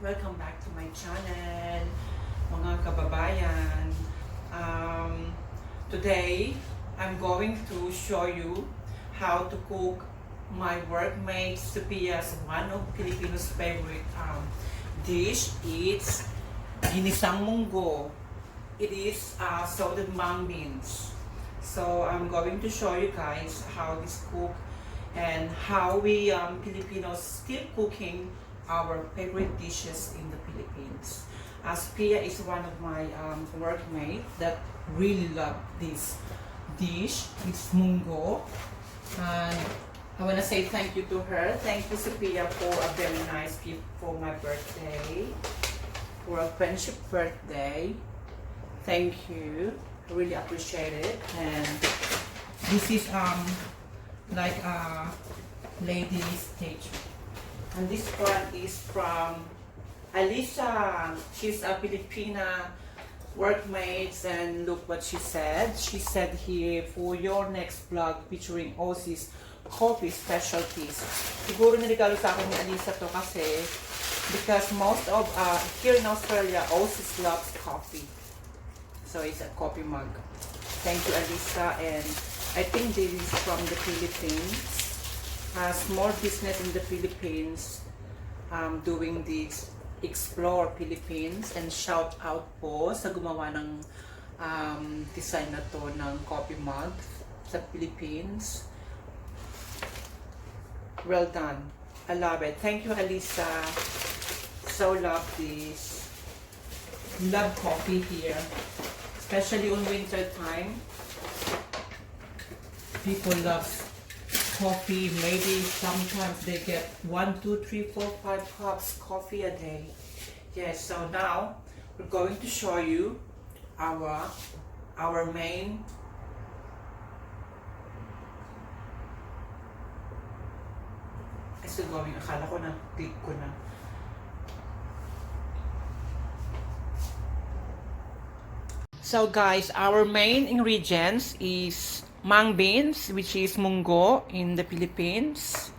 Welcome back to my channel, mga kababayan. Today, I'm going to show you how to cook my workmate Sophia's one of Filipinos' favorite dish. It's Ginisang Mongo. It is sauted mung beans. So I'm going to show you guys how this cook and how we Filipinos still cooking our favorite dishes in the Philippines. Pia is one of my workmates that really love this dish. It's Mongo. And I want to say thank you to her. Thank you, Sophia, for a very nice gift for my birthday, for a friendship birthday. Thank you. I really appreciate it. And this is like a ladies' stage. And this one is from Alisa. She's a Filipina workmate, and look what she said. She said here, for your next vlog featuring Aussie's coffee specialties. Siguro niregalo sa akin ni Alisa to kasi because most of here in Australia, Aussies loves coffee. So it's a coffee mug. Thank you, Alisa. And I think this is from the Philippines. Small business in the Philippines doing this Explore Philippines, and shout out po sa gumawa ng design na to ng coffee mug sa Philippines. Well done. I love it. Thank you, Alisa. So love this. Love coffee here, especially on winter time. People love coffee. Maybe sometimes they get 1, 2, 3, 4, 5 cups coffee a day. Yes, so now we're going to show you our main going, akala ko na click ko na. So guys, our main ingredients is mung beans, which is Mongo in the Philippines.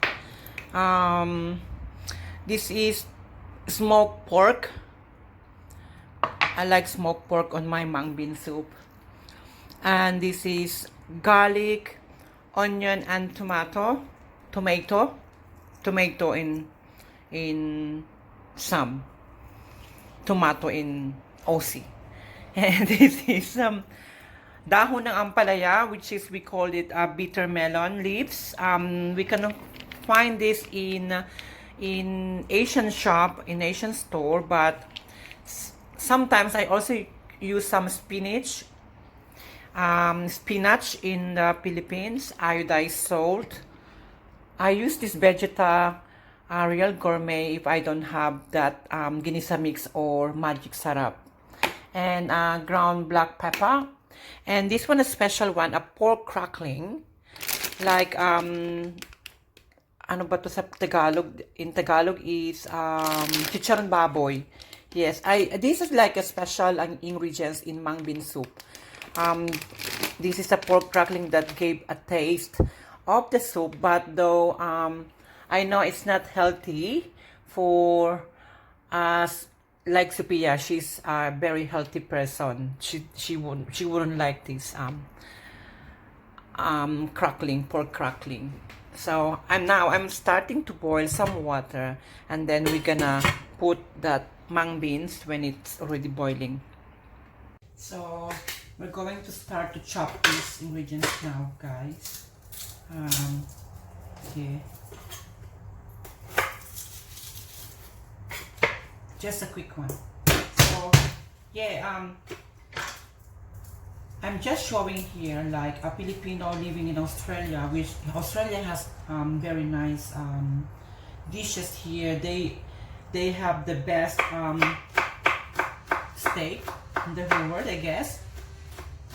This is smoked pork. I like smoked pork on my mung bean soup. And this is garlic, onion, and tomato in some, tomato in Aussie. And this is dahon ng ampalaya, which is, we call it bitter melon leaves. We can find this in Asian shop, in Asian store, but sometimes I also use some spinach in the Philippines, iodized salt. I use this Vegeta Real Gourmet if I don't have that Ginisang mix or magic sarap, and ground black pepper. And this one, a special one, a pork crackling, like ano ba to sa Tagalog? In Tagalog is chicharon baboy. Yes, this is like a special ingredients in mung bean soup. This is a pork crackling that gave a taste of the soup, but though I know it's not healthy for us. Like Sophia, she's a very healthy person. She wouldn't like this pork crackling. So I'm starting to boil some water, and then we're gonna put that mung beans when it's already boiling. So we're going to start to chop these ingredients now, guys. Okay. Just a quick one. So yeah, I'm just showing here like a Filipino living in Australia, which Australia has very nice dishes here. They have the best steak in the whole world, I guess,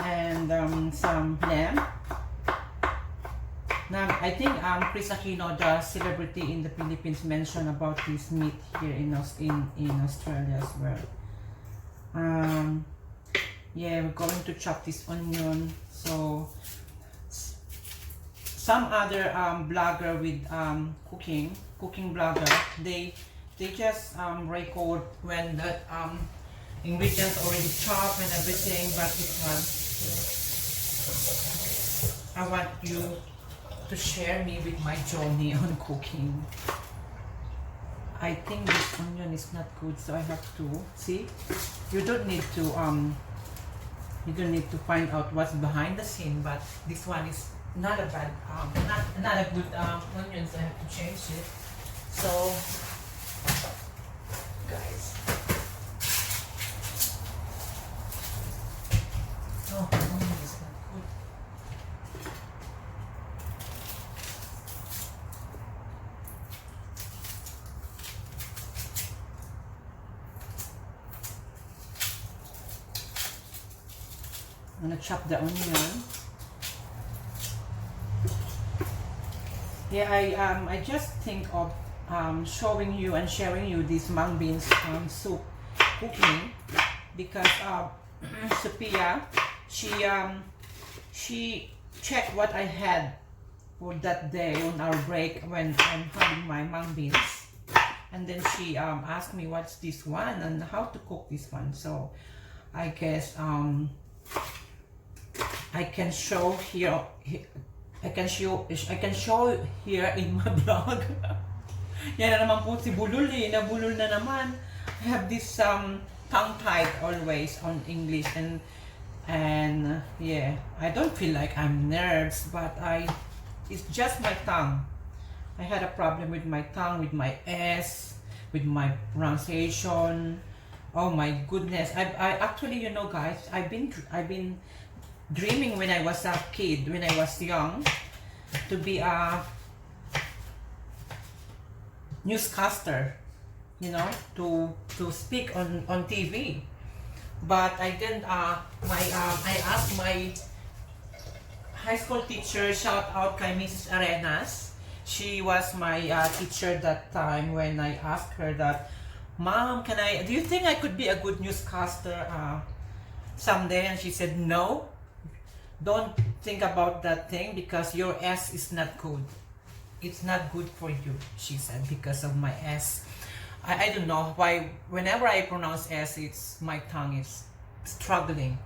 and some lamb. Now, I think Chris Aquino, the celebrity in the Philippines, mentioned about this meat here in Australia as well. Yeah, we're going to chop this onion. So, some other blogger with cooking blogger, they they just record when the ingredients already chopped and everything, but this one I want you to share me with my journey on cooking. I think this onion is not good, so I have to see. You don't need to find out what's behind the scene, but this one is not a bad not a good onion, so I have to change it. So guys, oh, onion is not good. I'm gonna chop the onion. Yeah, I just think of showing you and sharing you this mung beans soup cooking because Sophia, she checked what I had for that day on our break when I'm having my mung beans, and then she asked me what's this one and how to cook this one. So I guess I can show here. I can show here in my vlog. Yan na naman po si Bulol eh. Nabulol na naman. I have this tongue-tied always on English and yeah, I don't feel like I'm nervous, but it's just my tongue. I had a problem with my tongue, with my S, with my pronunciation. Oh my goodness. I actually, you know guys, I've been dreaming when I was a kid, when I was young, to be a newscaster, you know, to speak on TV. But I didn't. I asked my high school teacher, shout out kay Mrs. Arenas. She was my teacher that time when I asked her that, Mom, do you think I could be a good newscaster someday? And she said, no. Don't think about that thing because your S is not good. It's not good for you, she said, because of my S. I don't know why whenever I pronounce S, my tongue is struggling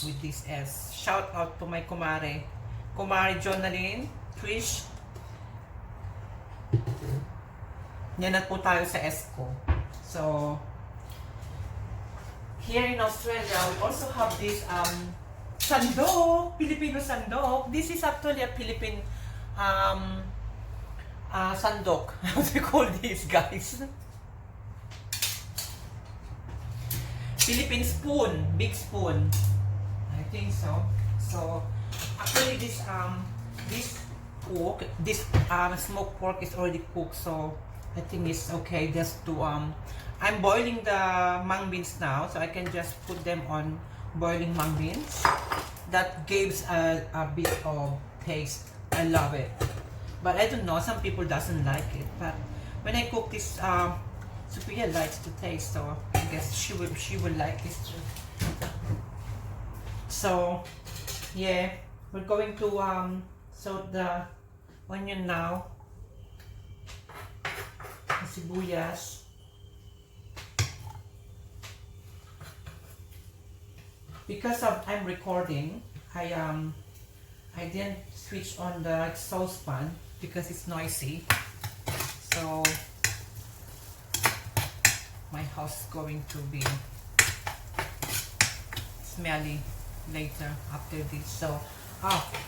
with this S. Shout out to my kumare Jonalyn, Trish. Yan na po tayo sa S ko. So here in Australia, we also have this sandok, Filipino sandok. This is actually a Philippine sandok. How do you call this, guys? Philippine spoon, big spoon. I think so. So actually this pork, this smoked pork is already cooked, so I think it's okay just to I'm boiling the mung beans now, so I can just put them on boiling mung beans. That gives a bit of taste. I love it, but I don't know, some people doesn't like it, but when I cook this, Sophia likes to taste, so I guess she will like this too. So yeah, we're going to saute the onion now, the sibuyas. Because I'm recording, I didn't switch on the saucepan because it's noisy. So my house is going to be smelly later after this. So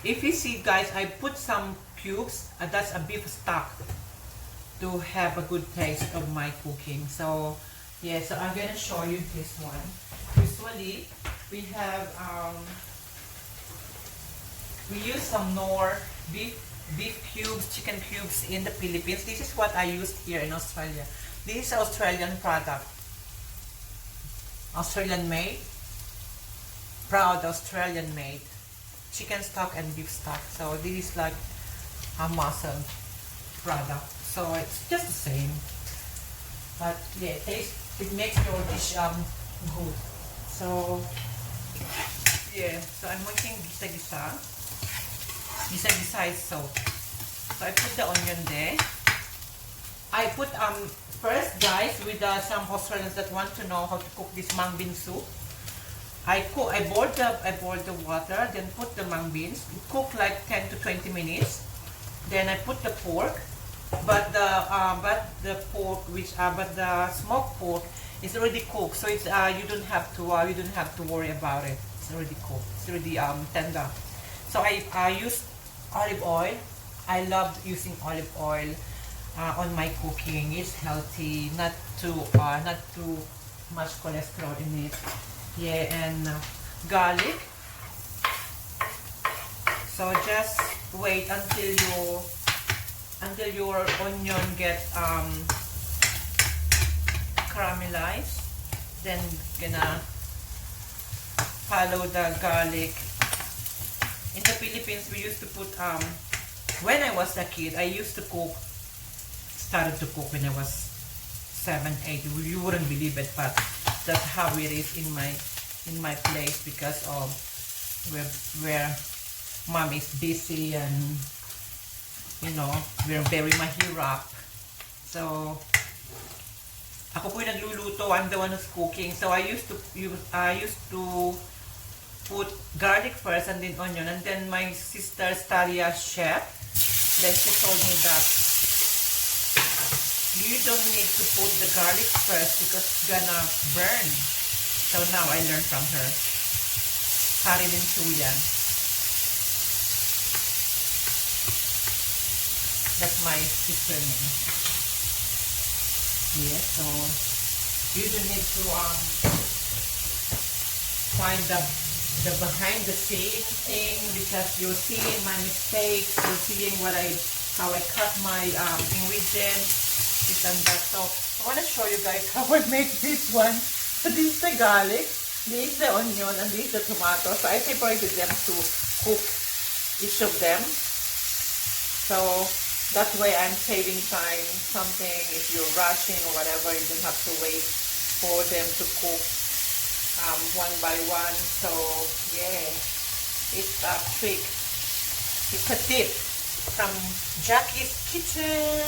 if you see, guys, I put some cubes. That's a beef stock to have a good taste of my cooking. So yeah, so I'm gonna show you this one. Usually we have we use some more beef cubes, chicken cubes in the Philippines. This is what I used here in Australia. This is Australian product, Australian made, proud Australian made chicken stock and beef stock. So this is like a muscle product, so it's just the same, but yeah, it makes your dish good. So yeah, so I'm making gisa-gisa. Gisa-gisa is salt. So I put the onion there. I put First, guys, with some Australians that want to know how to cook this mung bean soup, I boiled the water, then put the mung beans. It cooked like 10 to 20 minutes. Then I put the pork, but the smoked pork is already cooked, so it's you don't have to worry about it. It's already cooked. It's already tender. So I used olive oil. I love using olive oil on my cooking. It's healthy, not too much cholesterol in it. Yeah, and garlic. So just wait until your onion gets caramelized. Then gonna follow the garlic. In the Philippines, we used to put when I was a kid, I used to started to cook when I was 7, 8. You wouldn't believe it, but that's how it is in my place, because of where mom is busy, and you know, we're very mahirap. So ako po yung nagluluto. I'm the one who's cooking. So I used to put garlic first, and then onion, and then my sister studied as chef. Then she told me that you don't need to put the garlic first because it's gonna burn. So now I learned from her. Hari din po yan. That's my sister name. Yes, so you don't need to find the behind the scene thing, because you're seeing my mistakes, you're seeing how I cut my ingredients, this and that. So I want to show you guys how I make this one. So this is the garlic, this is the onion, and this is the tomato. So I separated them to cook each of them. So that way I'm saving time. Something, if you're rushing or whatever, you don't have to wait for them to cook one by one. So yeah, it's a trick. It's a tip from Jackie's Kitchen.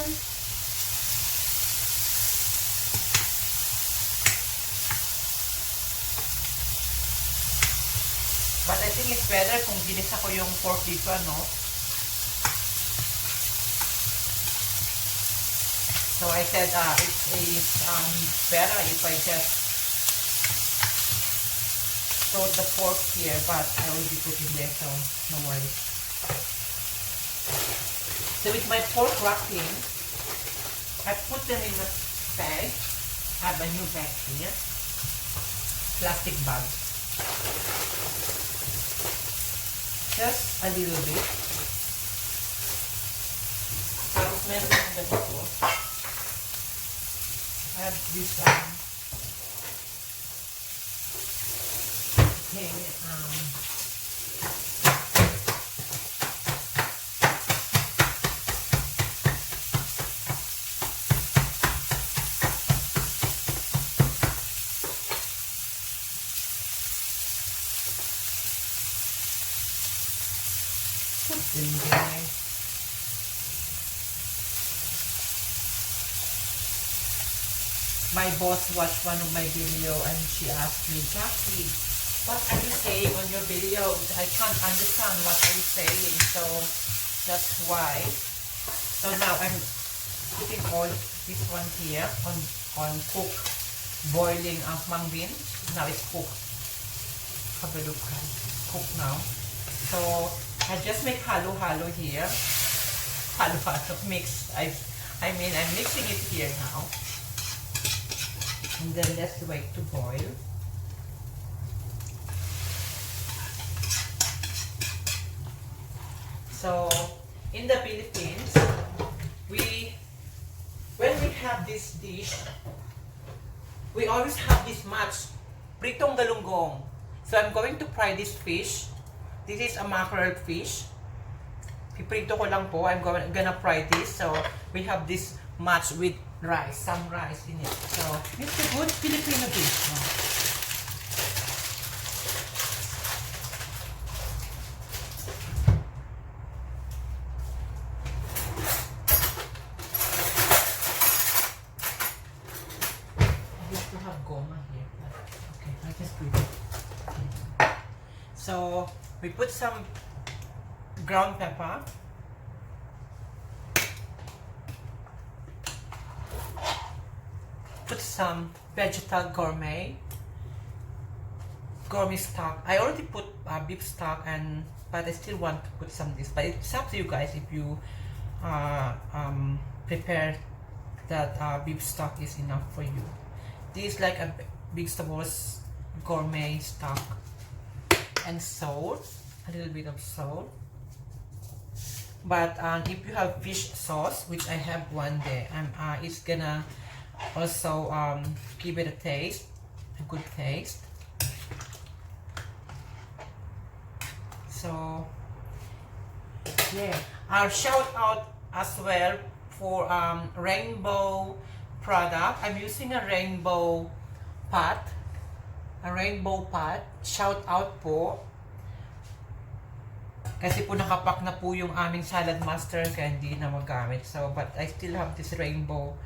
But I think it's better kung ginisa ko yung pork dito, no? So I said it's better if I just throw the pork here, but I will be cooking there, so no worries. So with my pork wrapping, I put them in a bag. I have a new bag here, plastic bag. Just a little bit. Tapos meron akong ganito. I have this put them there. My boss watched one of my video and she asked me, Jackie, what are you saying on your videos? I can't understand what are you saying. So that's why. So now I'm putting all this one here on cook, boiling of Mungbean. Now it's cooked. Have a look, it's cooked now. So I just make halo here. Halo mix. I mean I'm mixing it here now. And then let's wait to boil. So in the Philippines, when we have this dish, we always have this much pritong galunggong. So I'm going to fry this fish. This is a mackerel fish. Piprito ko lang po. I'm gonna fry this. So we have this much with rice, some rice in it. So it's a good Filipino dish. to have goma here. Okay, I just put it. So we put some ground pepper. Put some vegetal gourmet stock. I already put beef stock, but I still want to put some of this. But it's up to you guys if you prepare that beef stock is enough for you. This is like a vegetables gourmet stock, and salt, a little bit of salt. But if you have fish sauce, which I have one there, it's gonna also give it a good taste. So yeah, I'll shout out as well for rainbow product. I'm using a rainbow pot. Shout out po. Kasi po nakapak na po yung aming salad master kaya hindi na magamit. So, but I still have this rainbow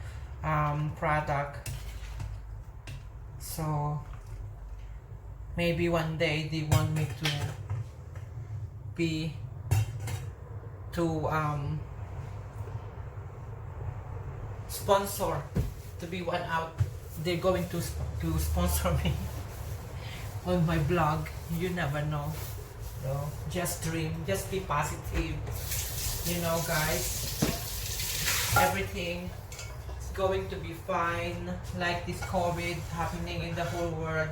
product. So, maybe one day they want me to sponsor, to be one out. They're going to sponsor me on my blog. You never know. So just dream, just be positive. You know, guys, everything is going to be fine. Like this COVID happening in the whole world,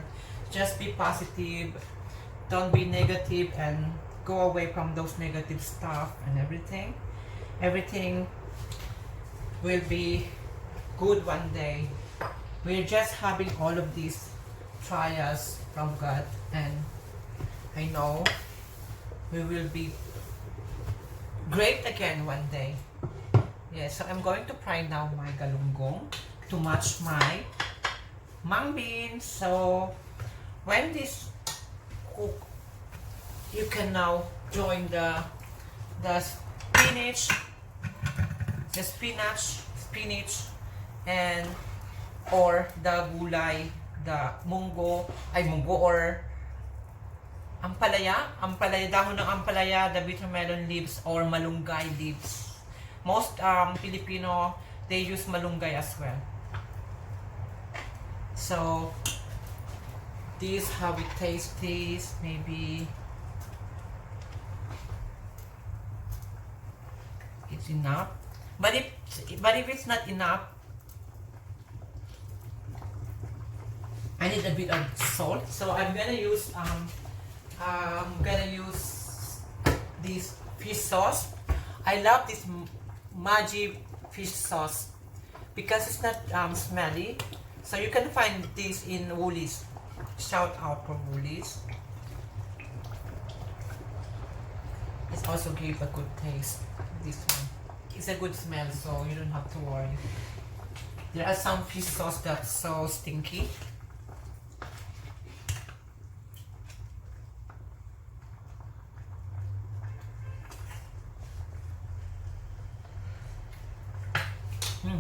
just be positive. Don't be negative and go away from those negative stuff and everything. Everything will be good one day. We're just having all of these trials from God, and I know we will be great again one day. Yeah, so I'm going to fry now my galunggong to match my mungbean. So when this cook, you can now join the spinach and or the gulay, the munggo or ampalaya, dahon ng ampalaya, the bitter melon leaves or malunggay leaves. Most Filipino, they use malunggay as well. So this how it tastes. Maybe it's enough, but if it's not enough, I need a bit of salt. So I'm gonna use this fish sauce. I love this Maggi fish sauce because it's not smelly. So you can find this in Woolies. Shout out for Woolies. It also gives a good taste. This one, it's a good smell, so you don't have to worry. There are some fish sauce that's so stinky.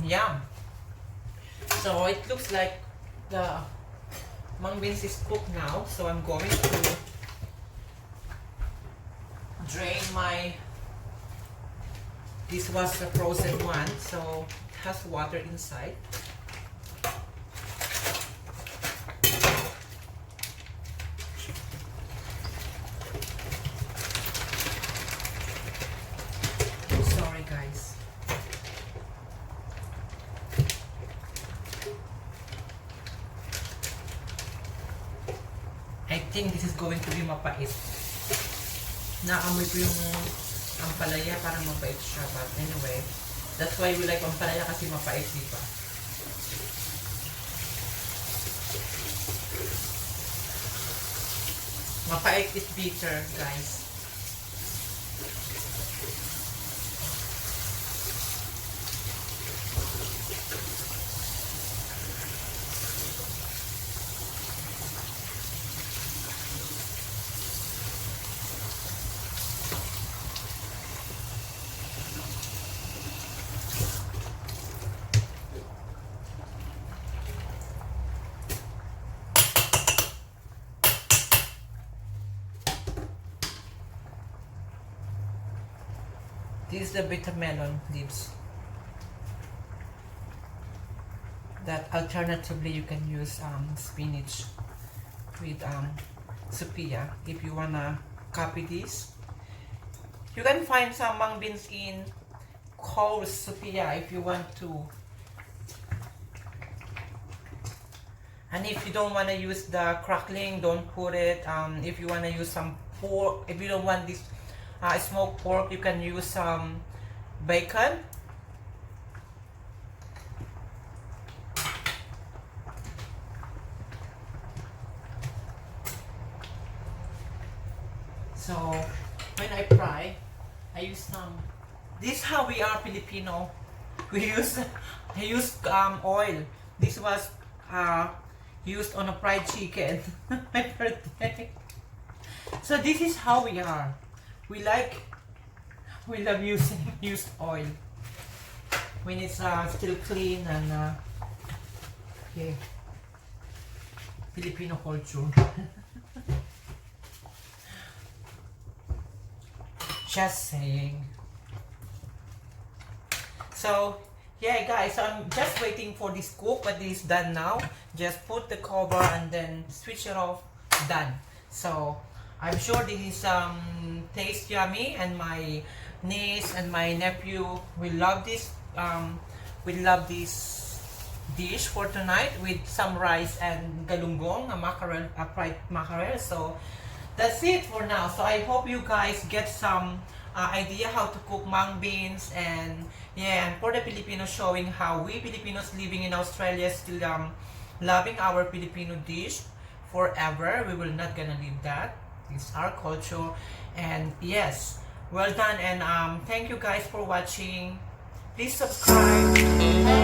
Yum. So it looks like the mungbeans is cooked now. So I'm going to drain my. This was the frozen one, so it has water inside. Sorry, guys. I think this is going to be mapait. Naamoy ko yung ampalaya, parang mapait siya. But anyway, that's why we like ampalaya kasi mapait, diba? Mapait is bitter, guys. This is the bitter melon leaves. That alternatively you can use spinach with Sophia if you wanna copy this. You can find some mung beans in whole Sophia if you want to. And if you don't want to use the crackling, don't put it. If you want to use some pork, if you don't want this smoked pork, you can use some bacon. So when I fry, I use some. This is how we are Filipino. I use oil. This was used on a fried chicken my birthday. So this is how we are. We love using used oil when it's still clean and yeah, Filipino culture. Just saying. So yeah guys, so I'm just waiting for this cook, but this is done now. Just put the cover and then switch it off. Done. So I'm sure this is taste yummy, and my niece and my nephew will love this. Will love this dish for tonight with some rice and galunggong, a mackerel, a fried mackerel. So that's it for now. So I hope you guys get some idea how to cook mung beans, and yeah, and for the Filipinos, showing how we Filipinos living in Australia still loving our Filipino dish forever. We will not gonna leave that. It's our culture. And yes, well done, and thank you guys for watching. Please subscribe.